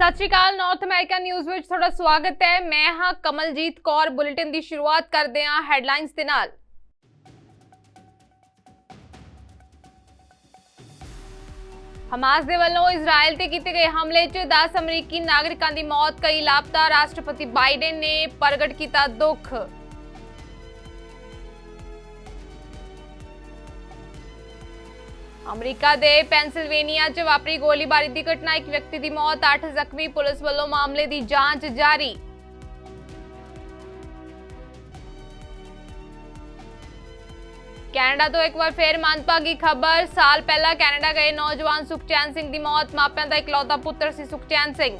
सत श्री अकाल north America news ਵਿੱਚ ਤੁਹਾਡਾ ਸਵਾਗਤ ਹੈ। ਮੈਂ ਹਾਂ ਕਮਲਜੀਤ ਕੌਰ। ਬੁਲੇਟਿਨ ਦੀ ਸ਼ੁਰੂਆਤ ਕਰਦੇ ਹਾਂ ਹੈਡਲਾਈਨਸ ਦੇ ਨਾਲ। ਹਮਾਸ ਦੇ ਵੱਲੋਂ ਇਜ਼ਰਾਈਲ ਤੇ ਕੀਤੇ ਗਏ ਹਮਲੇ 'ਚ 10 ਅਮਰੀਕੀ ਨਾਗਰਿਕਾਂ ਦੀ ਮੌਤ, ਕਈ ਲਾਪਤਾ। ਰਾਸ਼ਟਰਪਤੀ ਬਾਈਡਨ ਨੇ ਪ੍ਰਗਟ ਕੀਤਾ ਦੁੱਖ। ਅਮਰੀਕਾ ਦੇ ਪੈਂਸਿਲਵੇਨੀਆ 'ਚ ਵਾਪਰੀ ਗੋਲੀਬਾਰੀ ਦੀ ਘਟਨਾ, ਇੱਕ ਵਿਅਕਤੀ ਦੀ ਮੌਤ, 8 ਜ਼ਖਮੀ। ਪੁਲਿਸ ਵੱਲੋਂ ਮਾਮਲੇ ਦੀ ਜਾਂਚ ਜਾਰੀ। ਕੈਨੇਡਾ ਤੋਂ ਇੱਕ ਵਾਰ ਫੇਰ ਮੰਦਭਾਗੀ ਖਬਰ। ਸਾਲ ਪਹਿਲਾਂ ਕੈਨੇਡਾ ਗਏ ਨੌਜਵਾਨ ਸੁਖਚੈਨ ਸਿੰਘ ਦੀ ਮੌਤ, ਮਾਪਿਆਂ ਦਾ ਇਕਲੌਤਾ ਪੁੱਤਰ ਸੀ ਸੁਖਚੈਨ ਸਿੰਘ।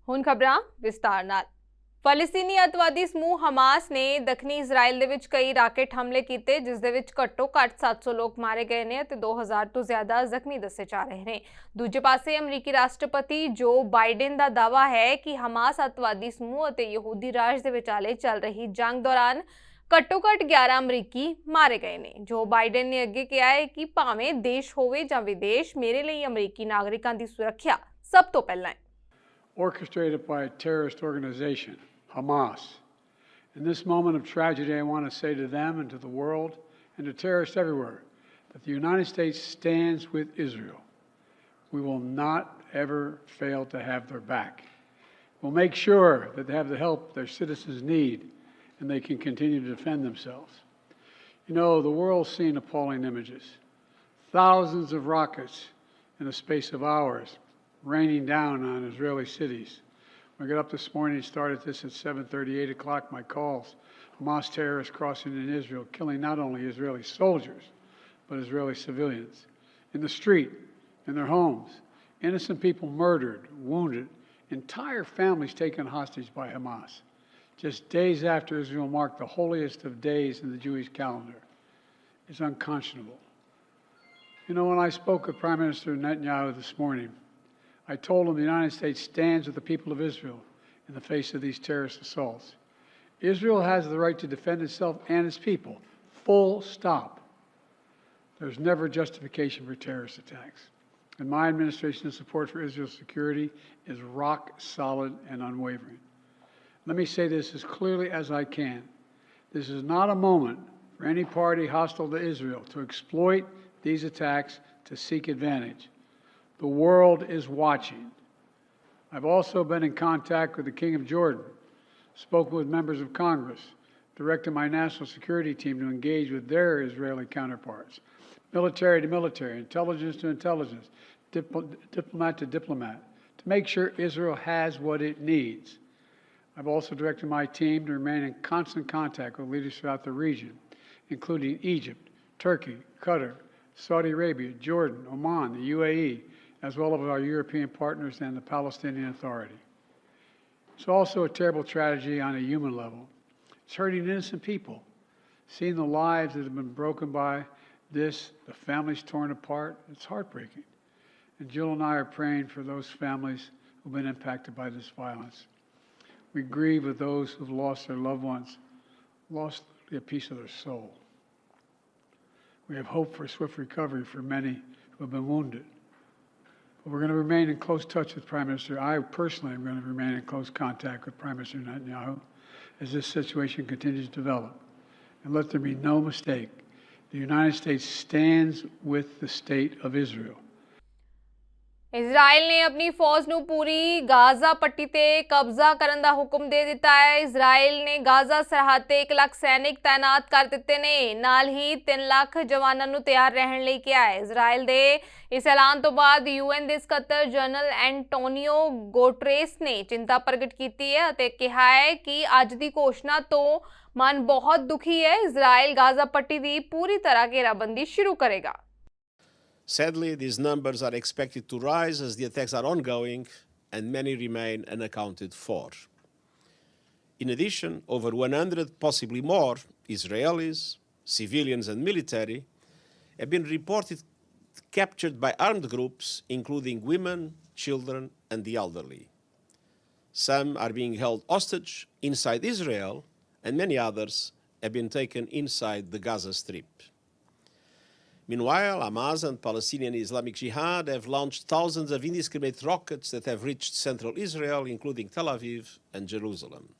ਹੁਣ ਖਬਰਾਂ ਵਿਸਤਾਰ ਨਾਲ। ਫਲਸਤੀਨੀ ਅੱਤਵਾਦੀ ਸਮੂਹ ਹਮਾਸ ਨੇ ਦੱਖਣੀ ਇਜ਼ਰਾਈਲ ਦੇ ਵਿੱਚ ਕਈ ਰਾਕੇਟ ਹਮਲੇ ਕੀਤੇ, ਜਿਸ ਦੇ ਵਿੱਚ ਘੱਟੋ-ਘੱਟ 700 ਲੋਕ ਮਾਰੇ ਗਏ ਨੇ ਅਤੇ 2000 ਤੋਂ ਜ਼ਿਆਦਾ ਜ਼ਖਮੀ ਦੱਸੇ ਜਾ ਰਹੇ ਨੇ। ਦੂਜੇ ਪਾਸੇ ਅਮਰੀਕੀ ਰਾਸ਼ਟਰਪਤੀ ਜੋ ਬਾਈਡਨ ਦਾ ਦਾਅਵਾ ਹੈ ਕਿ ਹਮਾਸ ਅੱਤਵਾਦੀ ਸਮੂਹ ਅਤੇ ਯਹੂਦੀ ਰਾਜ ਦੇ ਵਿਚਾਲੇ ਚੱਲ ਰਹੀ ਜੰਗ ਦੌਰਾਨ ਘੱਟੋ-ਘੱਟ 11 ਅਮਰੀਕੀ ਮਾਰੇ ਗਏ ਨੇ। ਜੋ ਬਾਈਡਨ ਨੇ ਅੱਗੇ ਕਿਹਾ ਹੈ ਕਿ ਭਾਵੇਂ ਦੇਸ਼ ਹੋਵੇ ਜਾਂ ਵਿਦੇਸ਼, ਮੇਰੇ ਲਈ ਅਮਰੀਕੀ ਨਾਗਰਿਕਾਂ ਦੀ ਸੁਰੱਖਿਆ ਸਭ ਤੋਂ ਪਹਿਲਾਂ ਹੈ। Orchestrated by a terrorist organization, Hamas. In this moment of tragedy, I want to say to them and to the world and to terrorists everywhere that the United States stands with Israel. We will not ever fail to have their back. We'll make sure that they have the help their citizens need and they can continue to defend themselves. You know, the world's seen appalling images. Thousands of rockets in the space of hours raining down on Israeli cities. When I got up this morning, started this at 7:30, 8 o'clock, my calls. Hamas terrorists crossing in Israel, killing not only Israeli soldiers, but Israeli civilians. In the street, in their homes. Innocent people murdered, wounded, entire families taken hostage by Hamas. Just days after Israel marked the holiest of days in the Jewish calendar. It's unconscionable. You know, when I spoke with Prime Minister Netanyahu this morning, I told him the United States stands with the people of Israel in the face of these terrorist assaults. Israel has the right to defend itself and its people, full stop. There's never justification for terrorist attacks. And my administration's support for Israel's security is rock solid and unwavering. Let me say this as clearly as I can. This is not a moment for any party hostile to Israel to exploit these attacks to seek advantage. The world is watching. I've also been in contact with the King of Jordan, spoken with members of Congress, directed my national security team to engage with their Israeli counterparts, military to military, intelligence to intelligence, diplomat to diplomat, to make sure Israel has what it needs. I've also directed my team to remain in constant contact with leaders throughout the region, including Egypt, Turkey, Qatar, Saudi Arabia, Jordan, Oman, the UAE, as well as our European partners and the Palestinian Authority. It's also a terrible tragedy on a human level. It's hurting innocent people. Seeing the lives that have been broken by this, the families torn apart, it's heartbreaking. And Jill and I are praying for those families who've been impacted by this violence. We grieve with those who've lost their loved ones, lost a piece of their soul. We have hope for swift recovery for many who have been wounded. We're going to remain in close touch with Prime Minister. I personally am going to remain in close contact with Prime Minister Netanyahu as this situation continues to develop. And let there be no mistake, the United States stands with the state of Israel. Israel ਨੇ ਆਪਣੀ ਫੌਜ ਨੂੰ ਪੂਰੀ Gaza ਪੱਟੀ ਤੇ ਕਬਜ਼ਾ ਕਰਨ ਦਾ ਹੁਕਮ ਦੇ ਦਿੱਤਾ ਹੈ। ਇਜ਼ਰਾਈਲ ਨੇ ਗਾਜ਼ਾ ਸਰਹੱਦ ਤੇ 1 ਲੱਖ ਸੈਨਿਕ ਤਾਇਨਾਤ ਕਰ ਦਿੱਤੇ ਨੇ, ਨਾਲ ਹੀ 3 ਲੱਖ ਜਵਾਨਾਂ ਨੂੰ ਤਿਆਰ ਰਹਿਣ ਲਈ ਕਿਹਾ ਹੈ। ਇਜ਼ਰਾਈਲ ਦੇ ਇਸ ਐਲਾਨ ਤੋਂ ਬਾਅਦ UN ਦੇ ਸਕੱਤਰ ਜਨਰਲ ਐਂਟੋਨੀਓ ਗੁਟਰੇਸ ਨੇ ਚਿੰਤਾ ਪ੍ਰਗਟ ਕੀਤੀ ਹੈ ਅਤੇ ਕਿਹਾ ਹੈ ਕਿ ਅੱਜ ਦੀ ਘੋਸ਼ਣਾ ਤੋਂ ਮਨ ਬਹੁਤ ਦੁਖੀ ਹੈ। ਇਜ਼ਰਾਈਲ ਗਾਜ਼ਾ ਪੱਟੀ ਦੀ ਪੂਰੀ ਤਰ੍ਹਾਂ ਘੇਰਾਬੰਦੀ ਸ਼ੁਰੂ ਕਰੇਗਾ। Sadly, these numbers are expected to rise as the attacks are ongoing and many remain unaccounted for. In addition, over 100, possibly more, Israelis, civilians and military have been reported captured by armed groups, including women, children and the elderly. Some are being held hostage inside Israel and many others have been taken inside the Gaza Strip. Meanwhile, Hamas and Palestinian Islamic Jihad have launched thousands of indiscriminate rockets that have reached central Israel, including Tel Aviv and Jerusalem.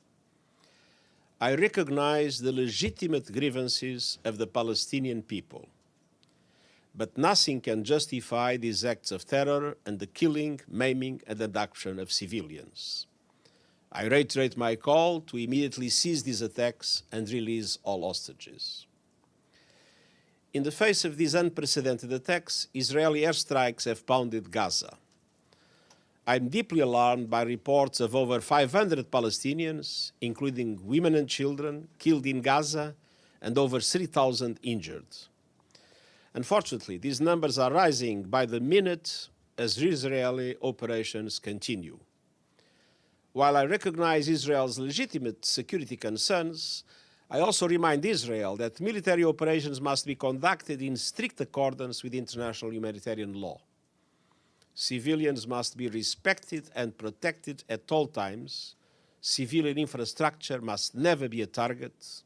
I recognize the legitimate grievances of the Palestinian people, but nothing can justify these acts of terror and the killing, maiming, and abduction of civilians. I reiterate my call to immediately cease these attacks and release all hostages. In the face of these unprecedented attacks, Israeli airstrikes have pounded Gaza. I'm deeply alarmed by reports of over 500 Palestinians, including women and children, killed in Gaza and over 3,000 injured. Unfortunately, these numbers are rising by the minute as Israeli operations continue. While I recognize Israel's legitimate security concerns, I also remind Israel that military operations must be conducted in strict accordance with international humanitarian law. Civilians must be respected and protected at all times. Civilian infrastructure must never be a target.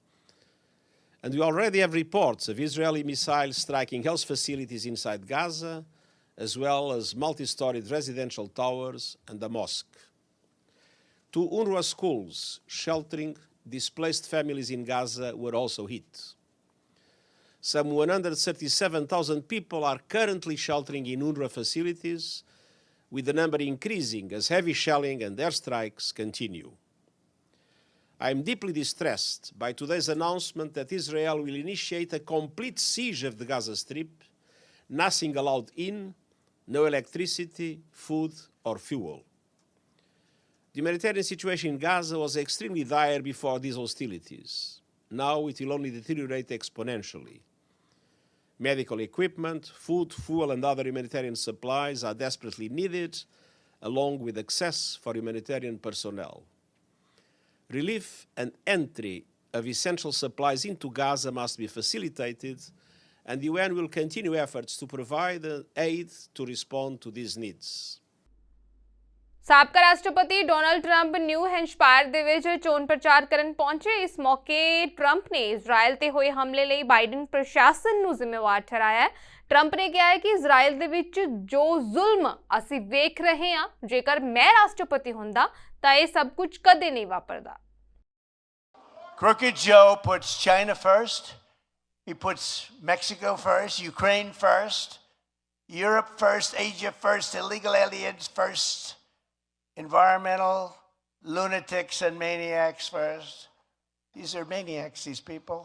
And we already have reports of Israeli missiles striking health facilities inside Gaza, as well as multi-storied residential towers and a mosque. Two UNRWA schools sheltering displaced families in Gaza were also hit. Some 137,000 people are currently sheltering in UNRWA facilities, with the number increasing as heavy shelling and airstrikes continue. I am deeply distressed by today's announcement that Israel will initiate a complete siege of the Gaza Strip, nothing allowed in, no electricity, food, or fuel. The humanitarian situation in Gaza was extremely dire before these hostilities. Now it will only deteriorate exponentially. Medical equipment, food, fuel, and other humanitarian supplies are desperately needed, along with access for humanitarian personnel. Relief and entry of essential supplies into Gaza must be facilitated, and the UN will continue efforts to provide aid to respond to these needs. ਸਾਬਕਾ ਰਾਸ਼ਟਰਪਤੀ Donald Trump new ਹੈਂਸ਼ਪਾਇਰ ਦੇ ਵਿੱਚ ਚੋਣ ਪ੍ਰਚਾਰ ਕਰਨ ਪਹੁੰਚੇ। ਇਸ ਮੌਕੇ ਟਰੰਪ ਨੇ ਇਜ਼ਰਾਈਲ ਤੇ ਹੋਏ ਹਮਲੇ ਲਈ ਬਾਈਡਨ ਪ੍ਰਸ਼ਾਸਨ ਨੂੰ ਜ਼ਿੰਮੇਵਾਰ ਠਹਿਰਾਇਆ। ਟਰੰਪ ਨੇ ਕਿਹਾ ਹੈ ਕਿ ਇਜ਼ਰਾਈਲ ਦੇ ਵਿੱਚ ਜੋ ਜ਼ੁਲਮ ਅਸੀਂ ਵੇਖ ਰਹੇ ਹਾਂ, ਜੇਕਰ ਮੈਂ ਰਾਸ਼ਟਰਪਤੀ ਹੁੰਦਾ ਤਾਂ ਇਹ ਸਭ ਕੁਝ ਕਦੇ ਨਹੀਂ ਵਾਪਰਦਾ। Crooked Joe puts China first. He puts Mexico first, Ukraine first, Europe first, Asia first, illegal aliens first, environmental lunatics and maniacs first. These are maniacs, these people.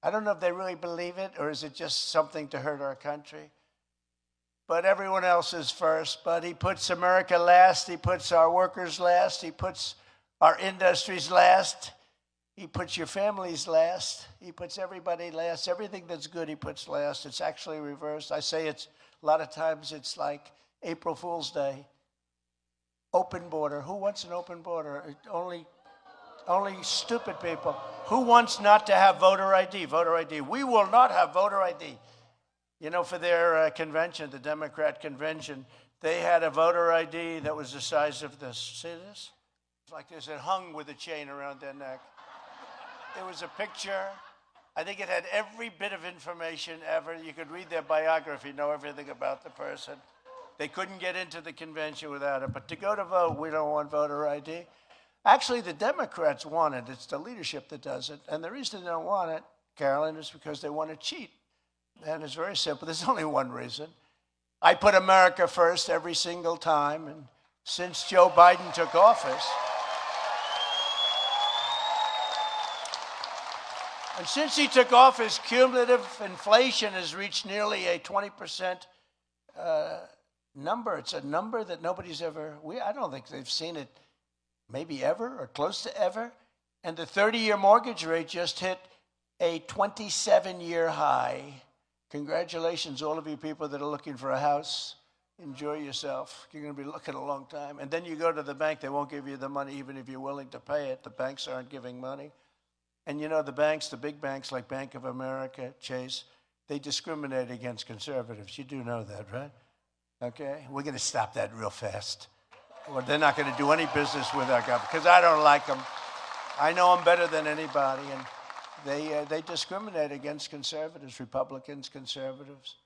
I don't know if they really believe it or is it just something to hurt our country. But everyone else is first. But he puts America last. He puts our workers last. He puts our industries last. He puts your families last. He puts everybody last. Everything that's good he puts last. It's actually reversed. I say it's, a lot of times it's like April Fool's Day. Open border. Who wants an open border? Only stupid people. Who wants not to have voter ID? Voter ID. We will not have voter ID. You know, for their convention, the Democrat convention, they had a voter ID that was the size of this. See this? It's like this. It hung with a chain around their neck. There was a picture. I think it had every bit of information ever. You could read their biography, know everything about the person. They couldn't get into the convention without it. But to go to vote, we don't want voter ID. Actually, the Democrats want it. It's the leadership that does it. And the reason they don't want it, Carolyn, is because they want to cheat. And it's very simple. There's only one reason. I put America first every single time. And since Joe Biden took office, and since he took office, cumulative inflation has reached nearly a 20% number. It's a number that nobody's ever, I don't think they've seen it maybe ever or close to ever. And the 30-year mortgage rate just hit a 27-year high. Congratulations, all of you people that are looking for a house. Enjoy yourself. You're going to be looking a long time. And then you go to the bank, they won't give you the money even if you're willing to pay it. The banks aren't giving money. And you know, the banks, the big banks like Bank of America, Chase, they discriminate against conservatives. You do know that, right? Okay? We're going to stop that real fast. Well, they're not going to do any business with our government because I don't like them. I know them better than anybody. They discriminate against conservatives, Republicans, conservatives,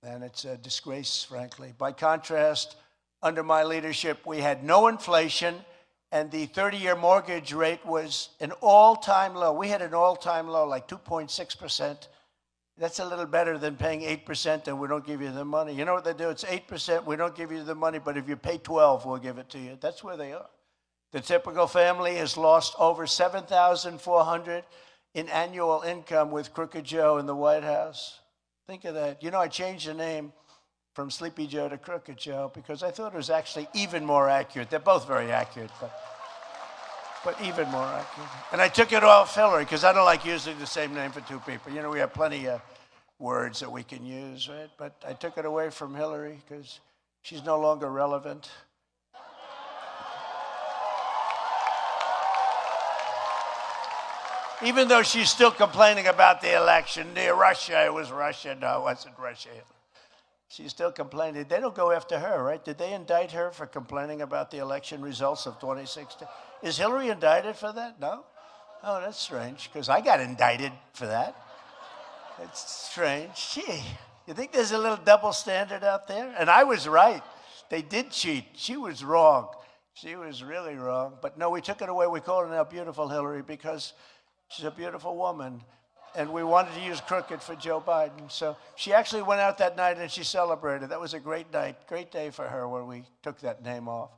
and it's a disgrace, frankly. By contrast, under my leadership, we had no inflation, and the 30-year mortgage rate was an all-time low. We had an all-time low, like 2.6%. That's a little better than paying 8% and we don't give you the money. You know what they do? It's 8%, we don't give you the money, but if you pay 12, we'll give it to you. That's where they are. The typical family has lost over $7,400 in annual income with Crooked Joe in the White House. Think of that. You know, I changed the name from Sleepy Joe to Crooked Joe because I thought it was actually even more accurate. They're both very accurate, but even more accurate. And I took it off Hillary because I don't like using the same name for two people. You know, we have plenty of words that we can use, right? But I took it away from Hillary because she's no longer relevant. Even though she's still complaining about the election, Russia, it was Russia. No, it wasn't Russia. She's still complaining. They don't go after her, right? Did they indict her for complaining about the election results of 2016? Is Hillary indicted for that? No? Oh, that's strange, because I got indicted for that. It's strange. Gee, you think there's a little double standard out there? And I was right. They did cheat. She was wrong. She was really wrong. But no, we took it away. We called her now Beautiful Hillary because she's a beautiful woman. And we wanted to use crooked for Joe Biden. So she actually went out that night and she celebrated. That was a great night, great day for her when we took that name off.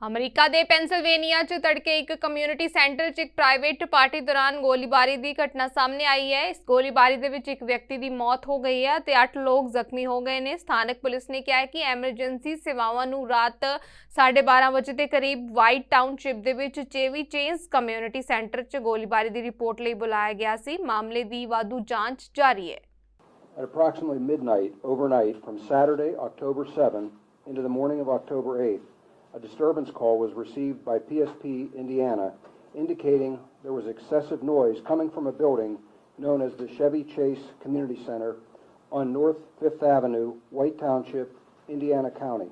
America ਦੇ Pennsylvania 'ਚ ਤੜਕੇ ਇੱਕ community centre 'ਚ ਇੱਕ private party ਦੌਰਾਨ ਗੋਲੀਬਾਰੀ ਦੀ ਘਟਨਾ ਸਾਹਮਣੇ ਆਈ ਹੈ। ਇਸ ਗੋਲੀਬਾਰੀ ਦੇ ਵਿੱਚ ਇੱਕ ਵਿਅਕਤੀ ਦੀ ਮੌਤ ਹੋ ਗਈ ਹੈ ਤੇ 8 ਲੋਕ ਜ਼ਖਮੀ ਹੋ ਗਏ ਨੇ। ਸਥਾਨਕ ਪੁਲਿਸ ਨੇ ਕਿਹਾ ਹੈ ਕਿ ਐਮਰਜੈਂਸੀ ਸੇਵਾਵਾਂ ਨੂੰ ਰਾਤ 12:30 ਵਜੇ ਦੇ ਕਰੀਬ ਵਾਈਟ ਟਾਊਨਸ਼ਿਪ ਦੇ ਵਿੱਚ ਚੇਵੀ ਚੇਂਜ ਕਮਿਊਨਿਟੀ ਸੈਂਟਰ 'ਚ ਗੋਲੀਬਾਰੀ ਦੀ ਰਿਪੋਰਟ ਲਈ ਬੁਲਾਇਆ ਗਿਆ ਸੀ। ਮਾਮਲੇ ਦੀ ਵਾਧੂ ਜਾਂਚ ਜਾਰੀ ਹੈ। At approximately midnight overnight from Saturday, October 7 into the morning of October 8th, a disturbance call was received by PSP Indiana indicating there was excessive noise coming from a building known as the Chevy Chase Community Center on North 5th Avenue, White Township, Indiana County.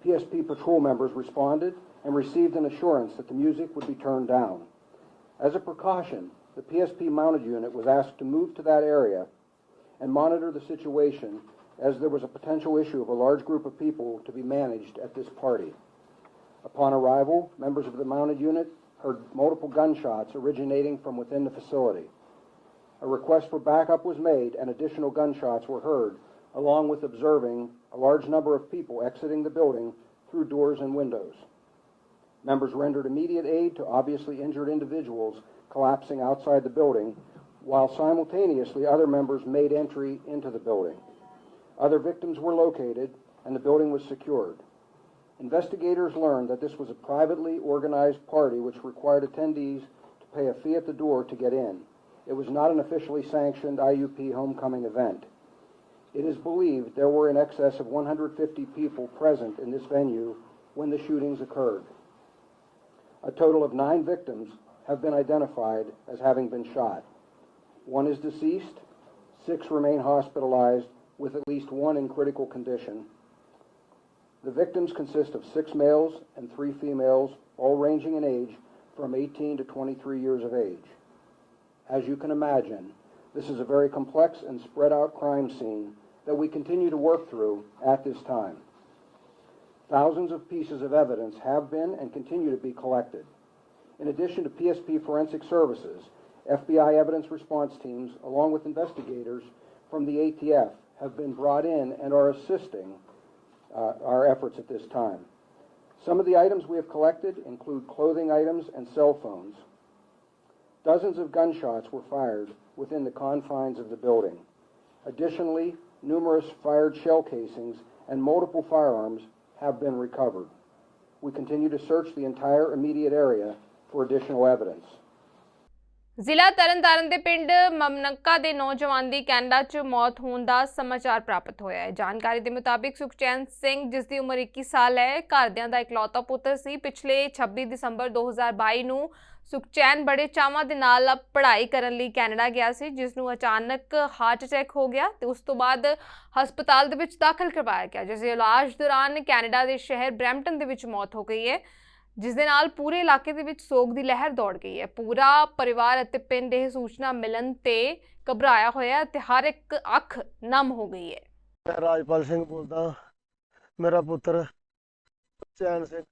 PSP patrol members responded and received an assurance that the music would be turned down. As a precaution, the PSP mounted unit was asked to move to that area and monitor the situation as there was a potential issue of a large group of people to be managed at this party. Upon arrival, members of the mounted unit heard multiple gunshots originating from within the facility. A request for backup was made and additional gunshots were heard, along with observing a large number of people exiting the building through doors and windows. Members rendered immediate aid to obviously injured individuals collapsing outside the building, while simultaneously other members made entry into the building. Other victims were located, and the building was secured. Investigators learned that this was a privately organized party which required attendees to pay a fee at the door to get in. It was not an officially sanctioned IUP homecoming event. It is believed there were in excess of 150 people present in this venue when the shootings occurred. A total of 9 victims have been identified as having been shot. 1 is deceased, 6 remain hospitalized, with at least 1 in critical condition. The victims consist of 6 males and 3 females, all ranging in age from 18 to 23 years of age. As you can imagine, this is a very complex and spread out crime scene that we continue to work through at this time. Thousands of pieces of evidence have been and continue to be collected. In addition to PSP Forensic Services, FBI evidence response teams, along with investigators from the ATF, have been brought in and are assisting our efforts at this time. Some of the items we have collected include clothing items and cell phones. Dozens of gunshots were fired within the confines of the building. Additionally, numerous fired shell casings and multiple firearms have been recovered. We continue to search the entire immediate area for additional evidence. ਜ਼ਿਲ੍ਹਾ ਤਰਨਤਾਰਨ ਦੇ ਪਿੰਡ ਮਮਨਕਾ ਦੇ ਨੌਜਵਾਨ ਦੀ Canada 'ਚ ਮੌਤ ਹੋਣ ਦਾ ਸਮਾਚਾਰ ਪ੍ਰਾਪਤ ਹੋਇਆ ਹੈ। ਜਾਣਕਾਰੀ ਦੇ ਮੁਤਾਬਿਕ ਸੁਖਚੈਨ ਸਿੰਘ, ਜਿਸ ਦੀ ਉਮਰ 21 ਸਾਲ ਹੈ, ਘਰਦਿਆਂ ਦਾ ਇਕਲੌਤਾ ਪੁੱਤਰ ਸੀ। ਪਿਛਲੇ 26 ਦਸੰਬਰ 2022 ਨੂੰ ਸੁਖਚੈਨ ਬੜੇ ਚਾਵਾਂ ਦੇ ਨਾਲ ਪੜ੍ਹਾਈ ਕਰਨ ਲਈ ਕੈਨੇਡਾ ਗਿਆ ਸੀ, ਜਿਸ ਨੂੰ ਅਚਾਨਕ ਹਾਰਟ ਅਟੈਕ ਹੋ ਗਿਆ ਤੇ ਉਸ ਤੋਂ ਬਾਅਦ ਹਸਪਤਾਲ ਦੇ ਵਿੱਚ ਦਾਖਲ ਕਰਵਾਇਆ ਗਿਆ, ਜਿਸ ਦੇ ਇਲਾਜ ਦੌਰਾਨ ਕੈਨੇਡਾ ਦੇ ਸ਼ਹਿਰ ਬਰੈਂਪਟਨ ਦੇ ਵਿੱਚ ਮੌਤ ਹੋ ਗਈ ਹੈ। ਜਿਸ ਦੇ ਨਾਲ ਪੂਰੇ ਇਲਾਕੇ ਦੇ ਵਿੱਚ ਸੋਗ ਦੀ ਲਹਿਰ ਦੌੜ ਗਈ ਹੈ। ਪੂਰਾ ਪਰਿਵਾਰ ਅਤੇ ਪਿੰਡ ਇਹ ਸੂਚਨਾ ਮਿਲਣ ਤੇ ਘਬਰਾਇਆ ਹੋਇਆ ਤੇ ਹਰ ਇੱਕ ਅੱਖ ਨਮ ਹੋ ਗਈ ਹੈ। ਮੈਂ ਰਾਜਪਾਲ ਸਿੰਘ ਬੋਲਦਾ। ਮੇਰਾ ਪੁੱਤਰ ਚੈਨ ਸਿੰਘ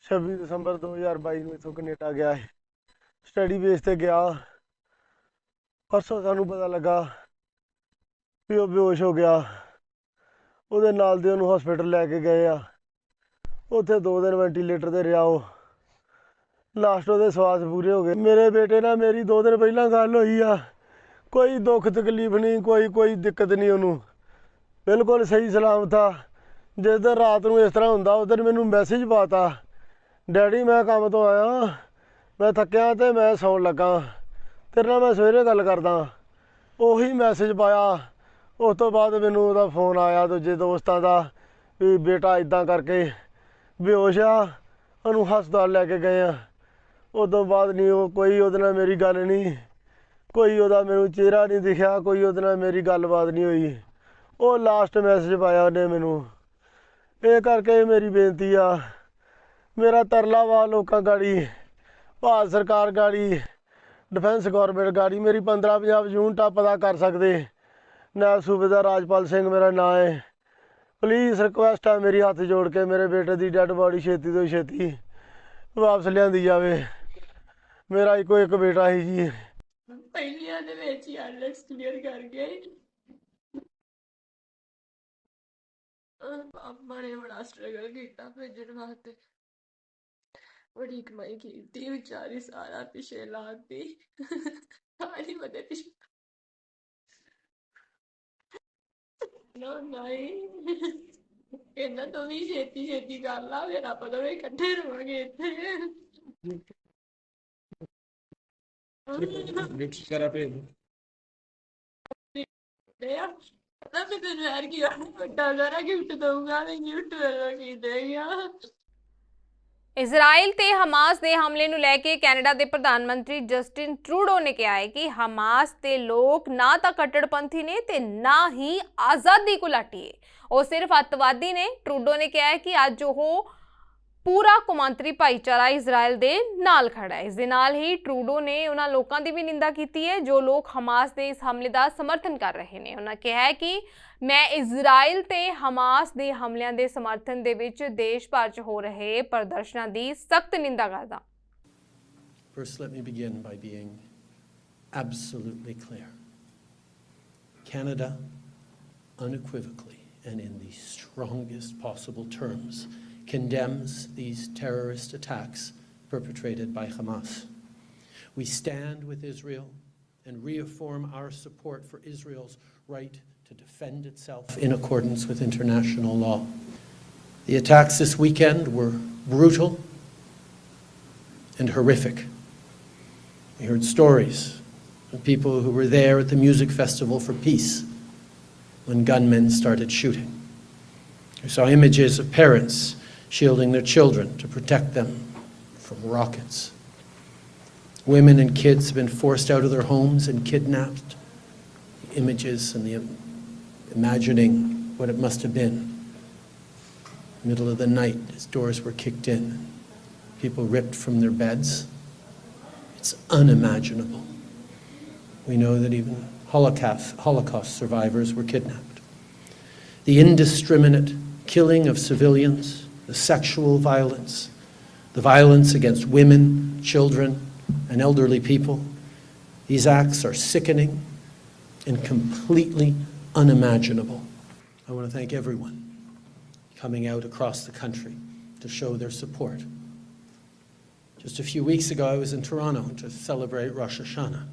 26 ਦਸੰਬਰ 2022 ਨੂੰ ਇੱਥੋਂ ਕੈਨੇਡਾ ਗਿਆ ਹੈ। ਸਟੱਡੀ ਬੇਸ ਤੇ ਗਿਆ। ਪਰਸੋਂ ਸਾਨੂੰ ਪਤਾ ਲੱਗਾ ਵੀ ਉਹ ਬੇਹੋਸ਼ ਹੋ ਗਿਆ। ਉਹਦੇ ਨਾਲ ਦੇ ਉਹਨੂੰ ਹਸਪੀਟਲ ਲੈ ਕੇ ਗਏ ਆ। ਉੱਥੇ 2 ਦਿਨ ਵੈਂਟੀਲੇਟਰ ਤੇ ਰਿਹਾ ਉਹ। ਲਾਸਟ ਉਹਦੇ ਸਵਾਸ ਪੂਰੇ ਹੋ ਗਏ। ਮੇਰੇ ਬੇਟੇ ਨਾਲ ਮੇਰੀ 2 ਦਿਨ ਪਹਿਲਾਂ ਗੱਲ ਹੋਈ ਆ। ਕੋਈ ਦੁੱਖ ਤਕਲੀਫ ਨਹੀਂ, ਕੋਈ ਦਿੱਕਤ ਨਹੀਂ ਉਹਨੂੰ। ਬਿਲਕੁਲ ਸਹੀ ਸਲਾਮਤ ਆ। ਜਿਸ ਦਿਨ ਰਾਤ ਨੂੰ ਇਸ ਤਰ੍ਹਾਂ ਹੁੰਦਾ ਉਸ ਦਿਨ ਮੈਨੂੰ ਮੈਸੇਜ ਪਾਤਾ, ਡੈਡੀ ਮੈਂ ਕੰਮ ਤੋਂ ਆਇਆ, ਮੈਂ ਥੱਕਿਆ ਤੇ ਮੈਂ ਸੌਣ ਲੱਗਾ, ਤੇਰੇ ਨਾਲ ਮੈਂ ਸਵੇਰੇ ਗੱਲ ਕਰਦਾ। ਉਹੀ ਮੈਸੇਜ ਪਾਇਆ। ਉਸ ਤੋਂ ਬਾਅਦ ਮੈਨੂੰ ਉਹਦਾ ਫੋਨ ਆਇਆ ਦੂਜੇ ਦੋਸਤਾਂ ਦਾ ਵੀ ਬੇਟਾ ਇੱਦਾਂ ਕਰਕੇ ਬੇਹੋਸ਼ ਆ, ਉਹਨੂੰ ਹਸਪਤਾਲ ਲੈ ਕੇ ਗਏ ਆ। ਉਸ ਤੋਂ ਬਾਅਦ ਨਹੀਂ ਉਹ ਕੋਈ ਉਹਦੇ ਨਾਲ ਮੇਰੀ ਗੱਲ ਨਹੀਂ, ਕੋਈ ਉਹਦਾ ਮੈਨੂੰ ਚਿਹਰਾ ਨਹੀਂ ਦਿਖਿਆ, ਕੋਈ ਉਹਦੇ ਨਾਲ ਮੇਰੀ ਗੱਲਬਾਤ ਨਹੀਂ ਹੋਈ। ਉਹ ਲਾਸਟ ਮੈਸੇਜ ਪਾਇਆ ਉਹਨੇ ਮੈਨੂੰ। ਇਹ ਕਰਕੇ ਮੇਰੀ ਬੇਨਤੀ ਆ, ਮੇਰਾ ਤਰਲਾ ਵਾ ਲੋਕਾਂ ਗਾੜੀ, ਭਾਰਤ ਸਰਕਾਰ ਗਾੜੀ, ਡਿਫੈਂਸ ਗੌਰਮੈਂਟ ਗਾੜੀ। ਮੇਰੀ 15 ਯੂਨਿਟ ਆ, ਪਤਾ ਕਰ ਸਕਦੇ। ਨਾਇਬ ਸੂਬੇਦਾਰ ਰਾਜਪਾਲ ਸਿੰਘ ਮੇਰਾ ਨਾਂ ਹੈ। ਪਲੀਜ਼ ਰਿਕੁਐਸਟ ਆ ਮੇਰੀ, ਹੱਥ ਜੋੜ ਕੇ ਮੇਰੇ ਬੇਟੇ ਦੀ ਡੈੱਡ ਬਾਡੀ ਛੇਤੀ ਤੋਂ ਛੇਤੀ ਵਾਪਸ ਲਿਆਂਦੀ ਜਾਵੇ। ਮੇਰਾ ਇੱਕੋ ਇੱਕ ਬੇਟਾ ਸੀ ਜੀ। ਪਹਿਲੀਆਂ ਦੇ ਵਿੱਚ ਹੀ ਆਈਲੈਟਸ ਕਲੀਅਰ ਕਰ ਗਏ। ਪਾਪਾ ਨੇ ਬੜਾ ਸਟਰਗਲ ਕੀਤਾ ਭੇਜਣ ਵਾਸਤੇ, ਬੜੀ ਕਮਾਈ ਕੀਤੀ ਵਿਚਾਰੀ, ਸਾਰਾ ਪਿਛੇ ਲਾਤੀ ਸਾਰੀ ਮਦੇ ਪਿਛੇ ਨਹੀਂ ਕਹਿੰਦਾ ਤੂੰ ਵੀ ਛੇਤੀ ਛੇਤੀ ਕਰ ਲਾ, ਫਿਰ ਆਪਾਂ ਦੋਵੇਂ ਇਕੱਠੇ ਰਹਾਂਗੇ ਇੱਥੇ। ਪਤਾ ਮੈਂ ਤੈਨੂੰ ਯਾਰ ਕੀ ਵੱਡਾ ਸਾਰਾ ਗਿਫਟ ਦਊਂਗਾ, ਮੈਂ ਗਿਫਟ ਕੀ ਦੇਗਾ। ਇਜ਼ਰਾਈਲ ਤੇ ਹਮਾਸ ਦੇ ਹਮਲੇ ਨੂੰ ਲੈ ਕੇ ਕੈਨੇਡਾ ਦੇ ਪ੍ਰਧਾਨ ਮੰਤਰੀ ਜਸਟਿਨ ਟਰੂਡੋ ਨੇ ਕਿਹਾ ਹੈ ਕਿ ਹਮਾਸ ਦੇ ਲੋਕ ਨਾ ਤਾਂ ਕੱਟੜਪੰਥੀ ਨੇ ਤੇ ਨਾ ਹੀ ਆਜ਼ਾਦੀ ਘੁਲਾਟੀ ਹੈ, ਉਹ ਸਿਰਫ ਅੱਤਵਾਦੀ ਨੇ। ਟਰੂਡੋ ਨੇ ਕਿਹਾ ਹੈ ਕਿ ਅੱਜ ਉਹ ਪੂਰਾ ਕੌਮਾਂਤਰੀ ਭਾਈਚਾਰਾ ਇਜ਼ਰਾਈਲ ਦੇ ਨਾਲ ਖੜਾ ਹੈ। ਇਸ ਦੇ ਨਾਲ ਹੀ ਟਰੂਡੋ ਨੇ ਉਹਨਾਂ ਲੋਕਾਂ ਦੀ ਵੀ ਨਿੰਦਾ ਕੀਤੀ ਹੈ ਜੋ ਲੋਕ ਹਮਾਸ ਦੇ ਇਸ ਹਮਲੇ ਦਾ ਸਮਰਥਨ ਕਰ ਰਹੇ ਨੇ। ਉਹਨਾਂ ਕਿਹਾ ਹੈ ਕਿ ਮੈਂ ਇਜ਼ਰਾਈਲ ਤੇ ਹਮਾਸ ਦੇ ਹਮਲਿਆਂ ਦੇ ਸਮਰਥਨ ਦੇ ਵਿੱਚ ਦੇਸ਼ ਭਰ 'ਚ ਹੋ ਰਹੇ ਪ੍ਰਦਰਸ਼ਨਾਂ ਦੀ ਸਖਤ ਨਿੰਦਾ ਕਰਦਾ। First, let me begin by being absolutely clear. Canada unequivocally and in the strongest possible terms condemns these terrorist attacks perpetrated by Hamas. We stand with Israel and reaffirm our support for Israel's right to defend itself in accordance with international law. The attacks this weekend were brutal and horrific. We heard stories of people who were there at the music festival for peace when gunmen started shooting. We saw images of parents shielding their children to protect them from rockets. Women and kids have been forced out of their homes and kidnapped. The images and the imagining what it must have been. Middle of the night as doors were kicked in, people ripped from their beds. It's unimaginable. We know that even Holocaust survivors were kidnapped. The indiscriminate killing of civilians, the sexual violence, the violence against women, children, and elderly people, these acts are sickening and completely unimaginable. I want to thank everyone coming out across the country to show their support. Just a few weeks ago, I was in Toronto to celebrate Rosh Hashanah.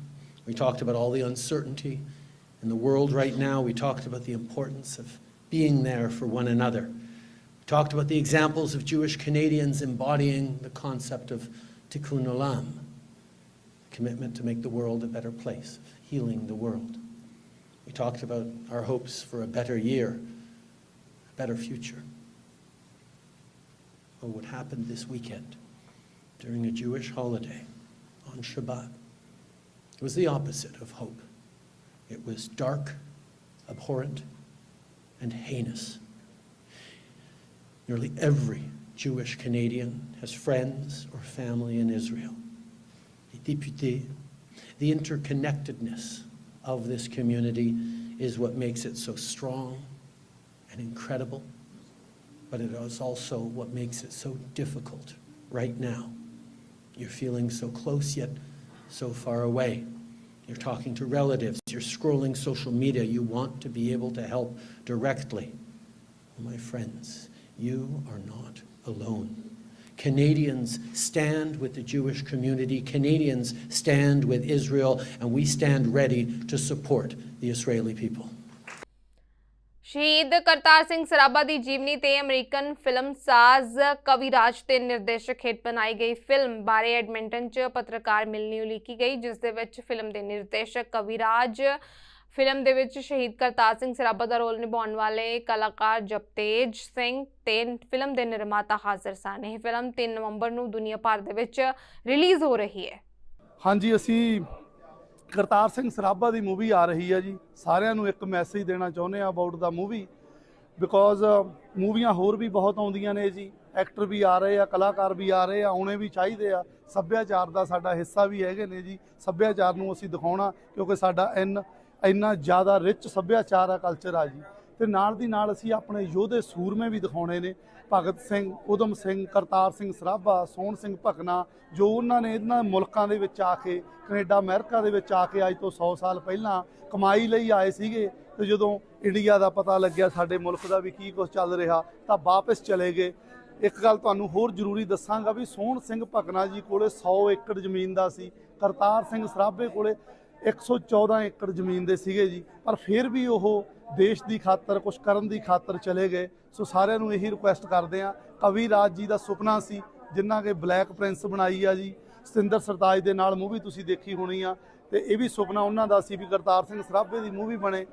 We talked about all the uncertainty in the world right now. We talked about the importance of being there for one another. We talked about the examples of Jewish Canadians embodying the concept of tikkun olam, commitment to make the world a better place, of healing the world. We talked about our hopes for a better year, a better future. Well, what happened this weekend during a Jewish holiday on Shabbat, it was the opposite of hope. It was dark, abhorrent, and heinous. Nearly every Jewish Canadian, has friends or family in Israel. Les députés, the interconnectedness of this community is what makes it so strong and incredible, but it is also what makes it so difficult right now. You're feeling so close yet so far away. You're talking to relatives, you're scrolling social media, you want to be able to help directly. My friends, you are not alone. Canadians stand with the Jewish community, Canadians stand with Israel, and we stand ready to support the Israeli people. ਸ਼ਹੀਦ ਕਰਤਾਰ ਸਿੰਘ ਸਰਾਭਾ ਦੀ ਜੀਵਨੀ ਤੇ American ਫਿਲਮਸਾਜ਼ ਕਵਿਰਾਜ ਤੇ ਨਿਰਦੇਸ਼ਕ ਹੇਠ ਬਣਾਈ ਗਈ film ਬਾਰੇ Edmonton 'ਚ ਪੱਤਰਕਾਰ ਮਿਲਣੀ ਉਲੀਕੀ ਗਈ, ਜਿਸ ਦੇ ਵਿੱਚ ਫਿਲਮ ਦੇ ਨਿਰਦੇਸ਼ਕ ਕਵਿਰਾਜ, ਫਿਲਮ ਦੇ ਵਿੱਚ ਸ਼ਹੀਦ ਕਰਤਾਰ ਸਿੰਘ ਸਰਾਭਾ ਦਾ ਰੋਲ ਨਿਭਾਉਣ ਵਾਲੇ ਕਲਾਕਾਰ ਜਪਤੇਜ ਸਿੰਘ ਤੇ ਫਿਲਮ ਦੇ ਨਿਰਮਾਤਾ ਹਾਜ਼ਰ ਸਨ। ਇਹ ਫਿਲਮ 3 ਨਵੰਬਰ ਨੂੰ ਦੁਨੀਆ ਭਰ ਦੇ ਵਿੱਚ ਰਿਲੀਜ਼ ਹੋ ਰਹੀ ਹੈ। ਹਾਂਜੀ, ਅਸੀਂ ਕਰਤਾਰ ਸਿੰਘ ਸਰਾਭਾ ਦੀ ਮੂਵੀ ਆ ਰਹੀ ਹੈ ਜੀ। ਸਾਰਿਆਂ ਨੂੰ ਇੱਕ ਮੈਸੇਜ ਦੇਣਾ ਚਾਹੁੰਦੇ ਆ ਅਬਾਊਟ ਦਾ ਮੂਵੀ, ਬਿਕੋਜ਼ ਮੂਵੀਆਂ ਹੋਰ ਵੀ ਬਹੁਤ ਆਉਂਦੀਆਂ ਨੇ ਜੀ, ਐਕਟਰ ਵੀ ਆ ਰਹੇ ਆ, ਕਲਾਕਾਰ ਵੀ ਆ ਰਹੇ ਆ, ਆਉਣੇ ਵੀ ਚਾਹੀਦੇ ਆ। ਸੱਭਿਆਚਾਰ ਦਾ ਸਾਡਾ ਹਿੱਸਾ ਵੀ ਹੈਗੇ ਨੇ ਜੀ, ਸੱਭਿਆਚਾਰ ਨੂੰ ਅਸੀਂ ਦਿਖਾਉਣਾ, ਕਿਉਂਕਿ ਸਾਡਾ ਇੰਨਾ ਜ਼ਿਆਦਾ ਰਿਚ ਸੱਭਿਆਚਾਰ ਆ, ਕਲਚਰ ਆ ਜੀ। ਤੇ ਨਾਲ ਦੀ ਨਾਲ ਅਸੀਂ ਆਪਣੇ ਯੋਧੇ ਸੂਰਮੇ ਵੀ ਦਿਖਾਉਣੇ ਨੇ, ਭਗਤ ਸਿੰਘ, ਉਦਮ ਸਿੰਘ, ਕਰਤਾਰ ਸਿੰਘ ਸਰਾਭਾ, ਸੋਹਣ ਸਿੰਘ ਭਕਨਾ, ਜੋ ਉਹਨਾਂ ਨੇ ਇਹਨਾਂ ਮੁਲਕਾਂ ਦੇ ਵਿੱਚ ਆ ਕੇ, ਕੈਨੇਡਾ ਅਮਰੀਕਾ ਦੇ ਵਿੱਚ ਆ ਕੇ ਅੱਜ ਤੋਂ 100 ਸਾਲ ਪਹਿਲਾਂ ਕਮਾਈ ਲਈ ਆਏ ਸੀਗੇ, ਤੇ ਜਦੋਂ ਇੰਡੀਆ ਦਾ ਪਤਾ ਲੱਗਿਆ ਸਾਡੇ ਮੁਲਕ ਦਾ ਵੀ ਕੀ ਕੁਝ ਚੱਲ ਰਿਹਾ ਤਾਂ ਵਾਪਸ ਚਲੇ ਗਏ। ਇੱਕ ਗੱਲ ਤੁਹਾਨੂੰ ਹੋਰ ਜ਼ਰੂਰੀ ਦੱਸਾਂਗਾ ਵੀ ਸੋਹਣ ਸਿੰਘ ਭਕਨਾ ਜੀ ਕੋਲੇ 100 ਏਕੜ ਜ਼ਮੀਨ ਦਾ ਸੀ, ਕਰਤਾਰ ਸਿੰਘ ਸਰਾਭੇ ਕੋਲੇ 114 ਏਕੜ ਜ਼ਮੀਨ ਦੇ ਸੀਗੇ ਜੀ, ਪਰ ਫਿਰ ਵੀ ਉਹ ਦੇਸ਼ ਦੀ ਖਾਤਰ ਕੁਝ ਕਰਨ ਦੀ ਖਾਤਰ ਚਲੇ ਗਏ। ਸੋ ਸਾਰਿਆਂ ਨੂੰ ਇਹੀ ਰਿਕੁਐਸਟ ਕਰਦੇ ਆ, ਕਵੀ ਰਾਜ ਜੀ ਦਾ ਸੁਪਨਾ ਸੀ ਜਿਨ੍ਹਾਂ ਕੇ ਬਲੈਕ ਪ੍ਰਿੰਸ ਬਣਾਈ ਆ ਜੀ, ਸਤਿੰਦਰ ਸਰਤਾਜ ਦੇ ਨਾਲ ਮੂਵੀ ਤੁਸੀਂ ਦੇਖੀ ਹੋਣੀ ਆ, ਤੇ ਇਹ ਵੀ ਸੁਪਨਾ ਉਹਨਾਂ ਦਾ ਸੀ ਵੀ ਕਰਤਾਰ ਸਿੰਘ ਸਰਾਭੇ ਦੀ ਮੂਵੀ ਬਣੇ।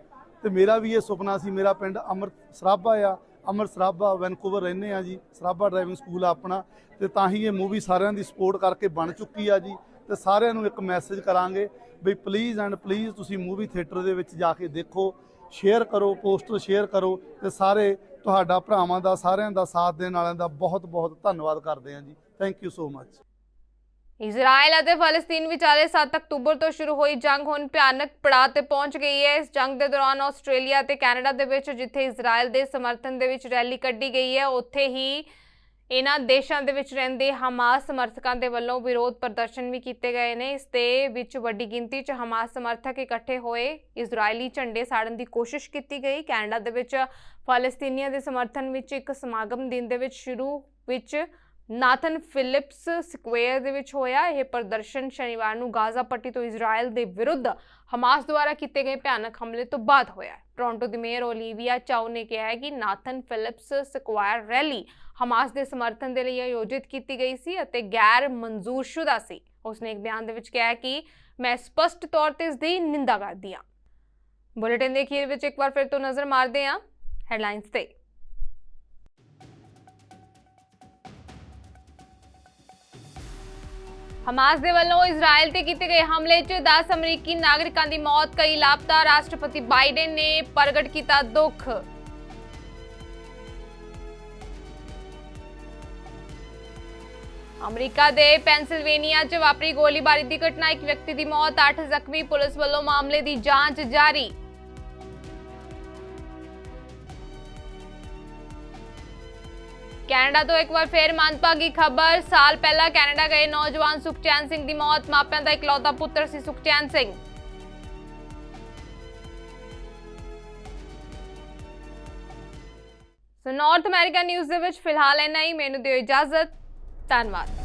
ਤੇ ਮੇਰਾ ਵੀ ਇਹ ਸੁਪਨਾ ਸੀ। ਮੇਰਾ ਪਿੰਡ ਅਮਰ ਸਰਾਭਾ ਆ, ਅਮਰ ਸਰਾਭਾ, ਵੈਨਕੂਵਰ ਰਹਿੰਦੇ ਆ ਜੀ, ਸਰਾਭਾ ਡਰਾਈਵਿੰਗ ਸਕੂਲ ਆ ਆਪਣਾ, ਤੇ ਤਾਂ ਹੀ ਇਹ ਮੂਵੀ ਸਾਰਿਆਂ ਦੀ ਸਪੋਰਟ ਕਰਕੇ ਬਣ ਚੁੱਕੀ ਆ ਜੀ। ਤੇ ਸਾਰਿਆਂ ਨੂੰ ਇੱਕ ਮੈਸੇਜ ਕਰਾਂਗੇ ਵੀ ਪਲੀਜ਼ ਐਂਡ ਪਲੀਜ਼ ਤੁਸੀਂ ਮੂਵੀ ਥੀਏਟਰ ਦੇ ਵਿੱਚ ਜਾ ਕੇ ਦੇਖੋ, ਸ਼ੇਅਰ ਕਰੋ, ਪੋਸਟਰ ਸ਼ੇਅਰ ਕਰੋ, ਤੇ ਸਾਰੇ ਤੁਹਾਡਾ ਭਰਾਵਾਂ ਦਾ, ਸਾਰਿਆਂ ਦਾ ਸਾਥ ਦੇਣ ਵਾਲਿਆਂ ਦਾ ਬਹੁਤ ਬਹੁਤ ਧੰਨਵਾਦ ਕਰਦੇ ਹਾਂ ਜੀ। Thank you so much. Israel ਅਤੇ ਫਲਸਤੀਨ ਵਿਚਾਲੇ 7 ਅਕਤੂਬਰ ਤੋਂ ਸ਼ੁਰੂ ਹੋਈ ਜੰਗ ਹੁਣ ਭਿਆਨਕ ਪੜਾਅ ਤੇ ਪਹੁੰਚ ਗਈ ਹੈ। ਇਸ ਜੰਗ ਦੇ ਦੌਰਾਨ ਆਸਟ੍ਰੇਲੀਆ ਤੇ ਕੈਨੇਡਾ ਦੇ ਵਿੱਚ ਜਿੱਥੇ ਇਜ਼ਰਾਈਲ ਦੇ ਸਮਰਥਨ ਦੇ ਵਿੱਚ ਰੈਲੀ ਕੱਢੀ ਗਈ ਹੈ, ਉੱਥੇ ਹੀ ਇਹਨਾਂ ਦੇਸ਼ਾਂ ਦੇ ਵਿੱਚ ਰਹਿੰਦੇ ਹਮਾਸ ਸਮਰਥਕਾਂ ਦੇ ਵੱਲੋਂ ਵਿਰੋਧ ਪ੍ਰਦਰਸ਼ਨ ਵੀ ਕੀਤੇ ਗਏ ਨੇ। ਇਸ ਦੇ ਵਿੱਚ ਵੱਡੀ ਗਿਣਤੀ 'ਚ ਹਮਾਸ ਸਮਰਥਕ ਇਕੱਠੇ ਹੋਏ, ਇਜ਼ਰਾਈਲੀ ਝੰਡੇ ਸਾੜਨ ਦੀ ਕੋਸ਼ਿਸ਼ ਕੀਤੀ ਗਈ। ਕੈਨੇਡਾ ਦੇ ਵਿੱਚ ਫਲਸਤੀਨੀਆਂ ਦੇ ਸਮਰਥਨ ਵਿੱਚ ਇੱਕ ਸਮਾਗਮ ਦਿਨ ਦੇ ਵਿੱਚ ਸ਼ੁਰੂ ਵਿੱਚ ਨਾਥਨ ਫਿਲਿਪਸ ਸਕੁਆਇਰ ਦੇ ਵਿੱਚ ਹੋਇਆ। ਇਹ ਪ੍ਰਦਰਸ਼ਨ ਸ਼ਨੀਵਾਰ ਨੂੰ ਗਾਜ਼ਾ ਪੱਟੀ ਤੋਂ ਇਜ਼ਰਾਈਲ ਦੇ ਵਿਰੁੱਧ ਹਮਾਸ ਦੁਆਰਾ ਕੀਤੇ ਗਏ ਭਿਆਨਕ ਹਮਲੇ ਤੋਂ ਬਾਅਦ ਹੋਇਆ। ਟੋਰਾਂਟੋ ਦੀ ਮੇਅਰ ਓਲੀਵੀਆ ਚਾਓ ਨੇ ਕਿਹਾ ਹੈ ਕਿ ਨਾਥਨ ਫਿਲਿਪਸ ਸਕੁਆਇਰ ਰੈਲੀ ਹਮਾਸ ਦੇ ਸਮਰਥਨ ਦੇ ਲਈ ਆਯੋਜਿਤ ਕੀਤੀ ਗਈ ਸੀ ਅਤੇ ਗੈਰ ਮਨਜ਼ੂਰਸ਼ੁਦਾ ਸੀ। ਉਸਨੇ ਇੱਕ ਬਿਆਨ ਦੇ ਵਿੱਚ ਕਿਹਾ ਕਿ ਮੈਂ ਸਪਸ਼ਟ ਤੌਰ ਤੇ ਇਸ ਦੀ ਨਿੰਦਾ ਕਰਦੀ ਹਾਂ। ਬੁਲੇਟਿਨ ਦੇ ਅਖੀਰ ਵਿੱਚ ਇੱਕ ਵਾਰ ਫਿਰ ਤੋਂ ਨਜ਼ਰ ਮਾਰਦੇ ਹਾਂ ਹੈਡਲਾਈਨਸ ਤੇ। ਹਮਾਸ ਦੇ ਵੱਲੋਂ ਇਜ਼ਰਾਈਲ ਤੇ ਕੀਤੇ ਗਏ ਹਮਲੇ 'ਚ 10 ਅਮਰੀਕੀ ਨਾਗਰਿਕਾਂ ਦੀ ਮੌਤ, ਕਈ ਲਾਪਤਾ। ਰਾਸ਼ਟਰਪਤੀ ਬਾਈਡਨ ਨੇ ਪ੍ਰਗਟ ਕੀਤਾ ਦੁੱਖ। ਅਮਰੀਕਾ ਦੇ ਪੈਂਸਿਲਵੇਨੀਆ 'ਚ ਵਾਪਰੀ ਗੋਲੀਬਾਰੀ ਦੀ ਘਟਨਾ, ਇੱਕ ਵਿਅਕਤੀ ਦੀ ਮੌਤ, 8 ਜ਼ਖਮੀ। ਪੁਲਿਸ ਵੱਲੋਂ ਮਾਮਲੇ ਦੀ ਜਾਂਚ ਜਾਰੀ। ਕੈਨੇਡਾ ਤੋਂ ਇੱਕ ਵਾਰ ਫਿਰ ਮੰਦਭਾਗੀ ਖਬਰ, ਸਾਲ ਪਹਿਲਾਂ ਕੈਨੇਡਾ ਗਏ ਨੌਜਵਾਨ ਸੁਖਚੈਨ ਸਿੰਘ ਦੀ ਮੌਤ। ਮਾਪਿਆਂ ਦਾ ਇਕਲੌਤਾ ਪੁੱਤਰ ਸੀ ਸੁਖਚੈਨ ਸਿੰਘ। ਸੋ ਨਾਰਥ ਅਮਰੀਕਾ ਨਿਊਜ਼ ਦੇ ਵਿੱਚ ਫਿਲਹਾਲ ਇੰਨਾ ਹੀ। ਮੈਨੂੰ ਦਿਓ ਇਜਾਜ਼ਤ। ਧੰਨਵਾਦ।